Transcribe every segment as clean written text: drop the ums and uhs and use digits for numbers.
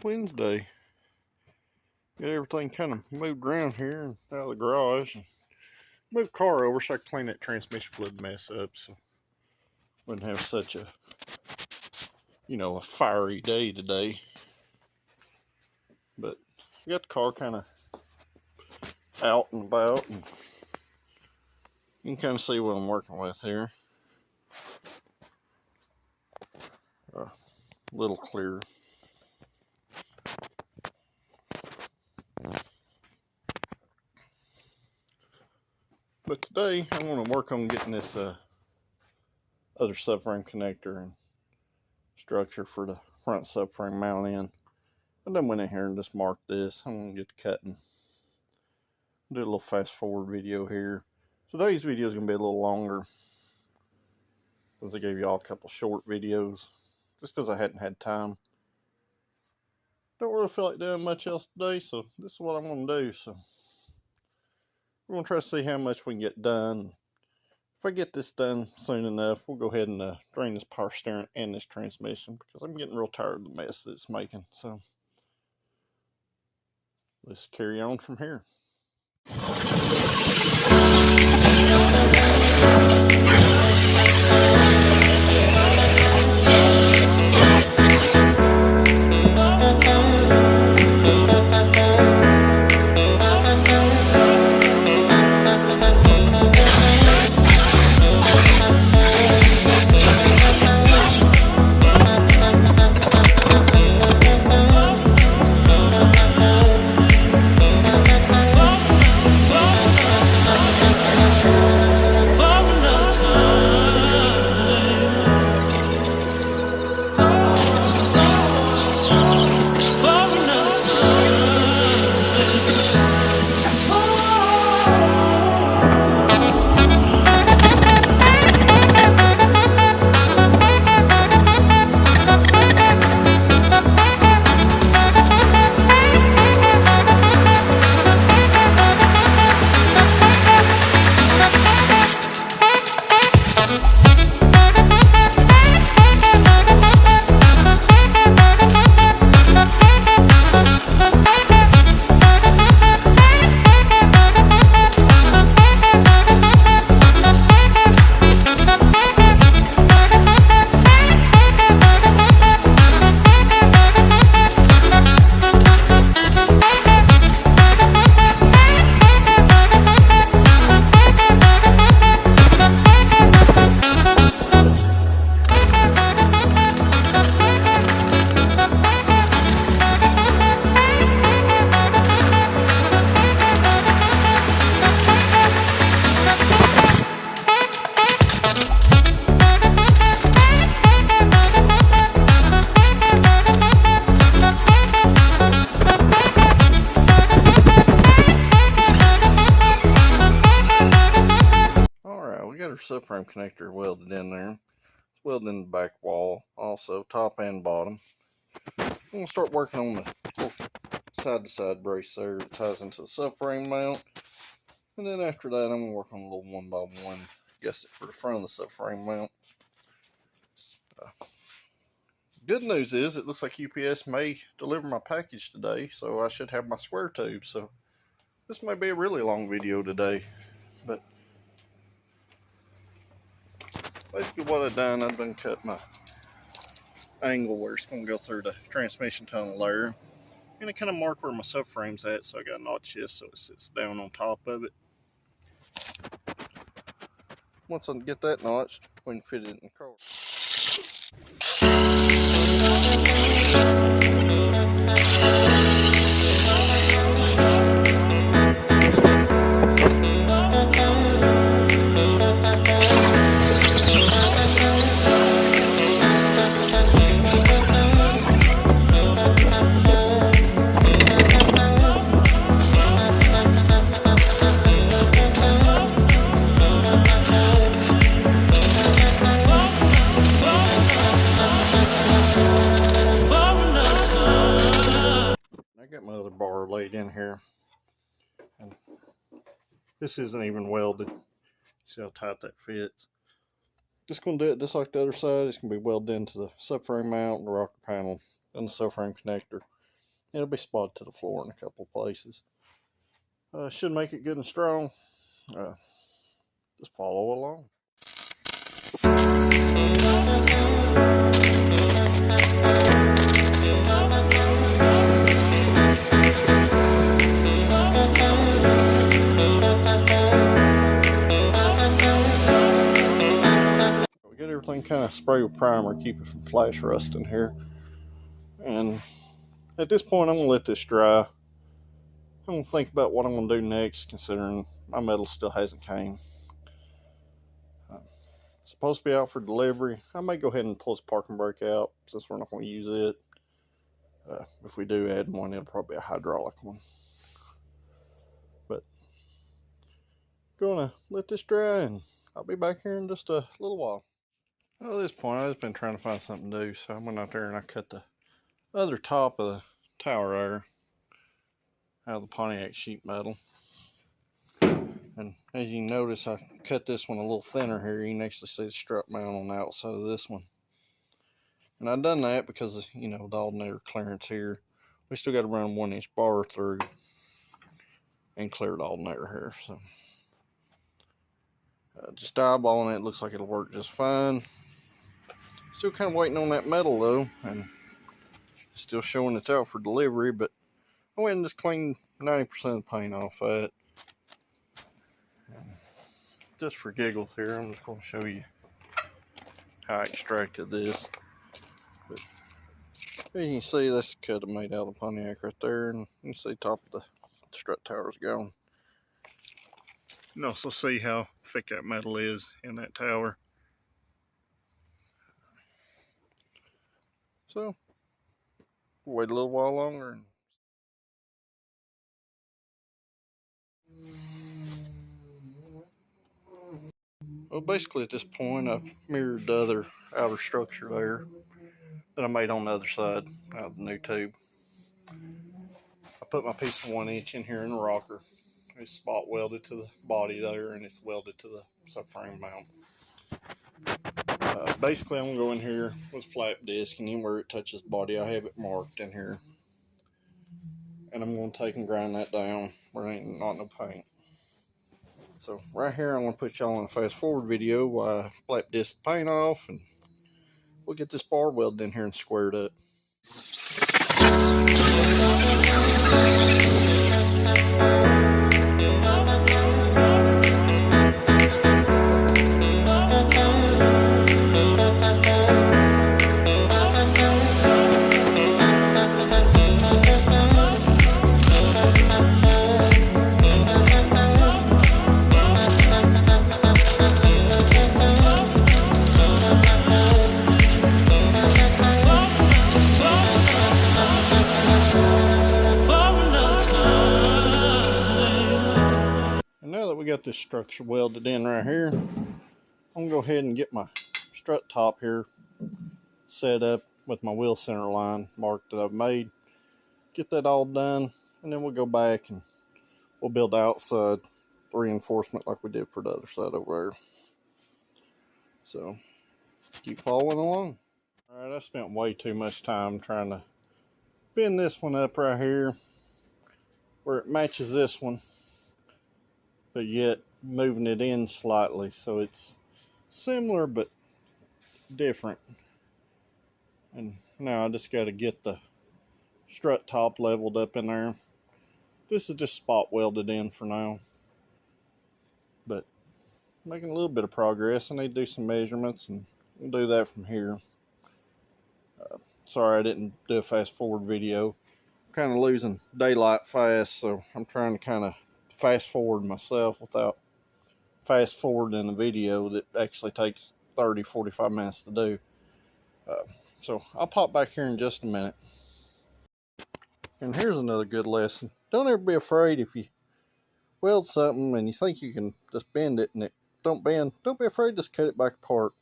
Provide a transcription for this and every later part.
Wednesday. Get everything kind of moved around here and out of the garage. And moved the car over so I could clean that transmission fluid mess up, so wouldn't have such a, a fiery day today. But I got the car kind of out and about, and you can kind of see what I'm working with here. A little clearer. But today I'm going to work on getting this other subframe connector and structure for the front subframe mount in. I done went in here and just marked this. I'm going to get to cutting. Do a little fast forward video here. Today's video is going to be a little longer, because I gave y'all a couple short videos just because I hadn't had time. Don't really feel like doing much else today, so this is what I'm going to do. So we're going to try to see how much we can get done. If I get this done soon enough, we'll go ahead and drain this power steering and this transmission, because I'm getting real tired of the mess that it's making. So let's carry on from here. Subframe connector welded in there. It's welded in the back wall, also top and bottom. I'm going to start working on the side-to-side brace there that ties into the subframe mount, and then after that I'm going to work on a little 1x1 gasket for the front of the subframe mount. Good news is it looks like UPS may deliver my package today, so I should have my square tube. So this may be a really long video today, but basically what I've done cut my angle where it's going to go through the transmission tunnel there. And I kind of marked where my subframe's at, so I got a notch this so it sits down on top of it. Once I get that notched, we can fit it in the car. Laid in here, and this isn't even welded. See how tight that fits. Just going to do it just like the other side. It's going to be welded into the subframe mount, the rocker panel, and the subframe connector. It'll be spotted to the floor in a couple places. Should make it good and strong. Just follow along. We get everything kind of sprayed with primer, keep it from flash rusting here. And at this point, I'm going to let this dry. I'm going to think about what I'm going to do next, considering my metal still hasn't came. It's supposed to be out for delivery. I may go ahead and pull this parking brake out since we're not going to use it. If we do add one, it'll probably be a hydraulic one. But gonna let this dry, and I'll be back here in just a little while. Well, at this point, I've just been trying to find something to do, so I went out there and I cut the other top of the tower there out of the Pontiac sheet metal. And as you notice, I cut this one a little thinner here. You can actually see the strut mount on the outside of this one. And I've done that because, you know, the alternator clearance here. We still got to run a 1-inch bar through and clear the alternator here. So just eyeballing it, looks like it'll work just fine. Still kind of waiting on that metal though, and still showing it's out for delivery, but I went and just cleaned 90% of the paint off that. Just for giggles here, I'm just going to show you how I extracted this. But as you can see, that's the cut I made out of the Pontiac right there, and you can see the top of the strut tower's gone. You can also see how thick that metal is in that tower. So, we'll wait a little while longer. Well, basically at this point, I've mirrored the other outer structure there that I made on the other side out of the new tube. I put my piece of 1-inch in here in the rocker. It's spot welded to the body there, and it's welded to the subframe mount. Basically, I'm going to go in here with flat disc, and anywhere it touches the body, I have it marked in here. And I'm going to take and grind that down where there ain't not no paint. So right here, I'm going to put y'all in a fast forward video while I flat disc the paint off, and we'll get this bar welded in here and squared up. We got this structure welded in right here. I'm gonna go ahead and get my strut top here set up with my wheel center line mark that I've made. Get that all done, and then we'll go back and we'll build the outside reinforcement like we did for the other side over there. So keep following along. All right, I spent way too much time trying to bend this one up right here where it matches this one, but yet moving it in slightly so it's similar but different. And now I just got to get the strut top leveled up in there. This is just spot welded in for now, but making a little bit of progress. I need to do some measurements, and we'll do that from here. Sorry I didn't do a fast forward video. I'm kind of losing daylight fast, so I'm trying to kind of fast forward myself without fast forwarding a video that actually takes 30-45 minutes to do. So I'll pop back here in just a minute. And here's another good lesson. Don't ever be afraid if you weld something and you think you can just bend it and it don't bend. Don't be afraid, just cut it back apart.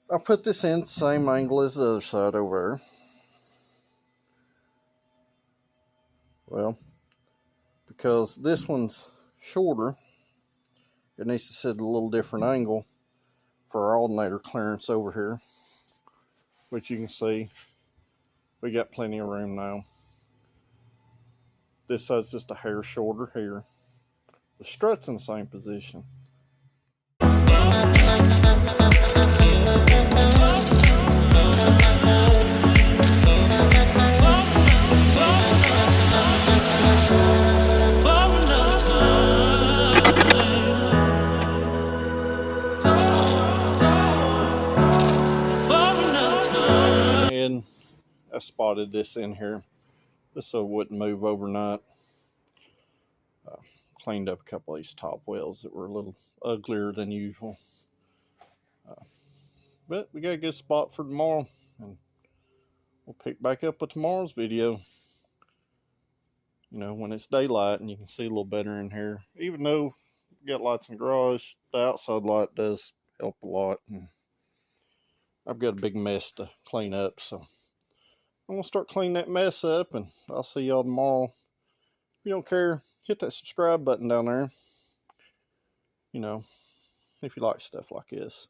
I'll put this in the same angle as the other side over there. Well, because this one's shorter, it needs to sit at a little different angle for our alternator clearance over here, which you can see we got plenty of room now. This side's just a hair shorter here. The strut's in the same position. And I spotted this in here. This so it wouldn't move overnight. Cleaned up a couple of these top welds that were a little uglier than usual. But we got a good spot for tomorrow, and we'll pick back up with tomorrow's video. You know, when it's daylight and you can see a little better in here. Even though we got lights in the garage, the outside light does help a lot. And I've got a big mess to clean up, so I'm gonna start cleaning that mess up, and I'll see y'all tomorrow. If you don't care, hit that subscribe button down there. You know, if you like stuff like this.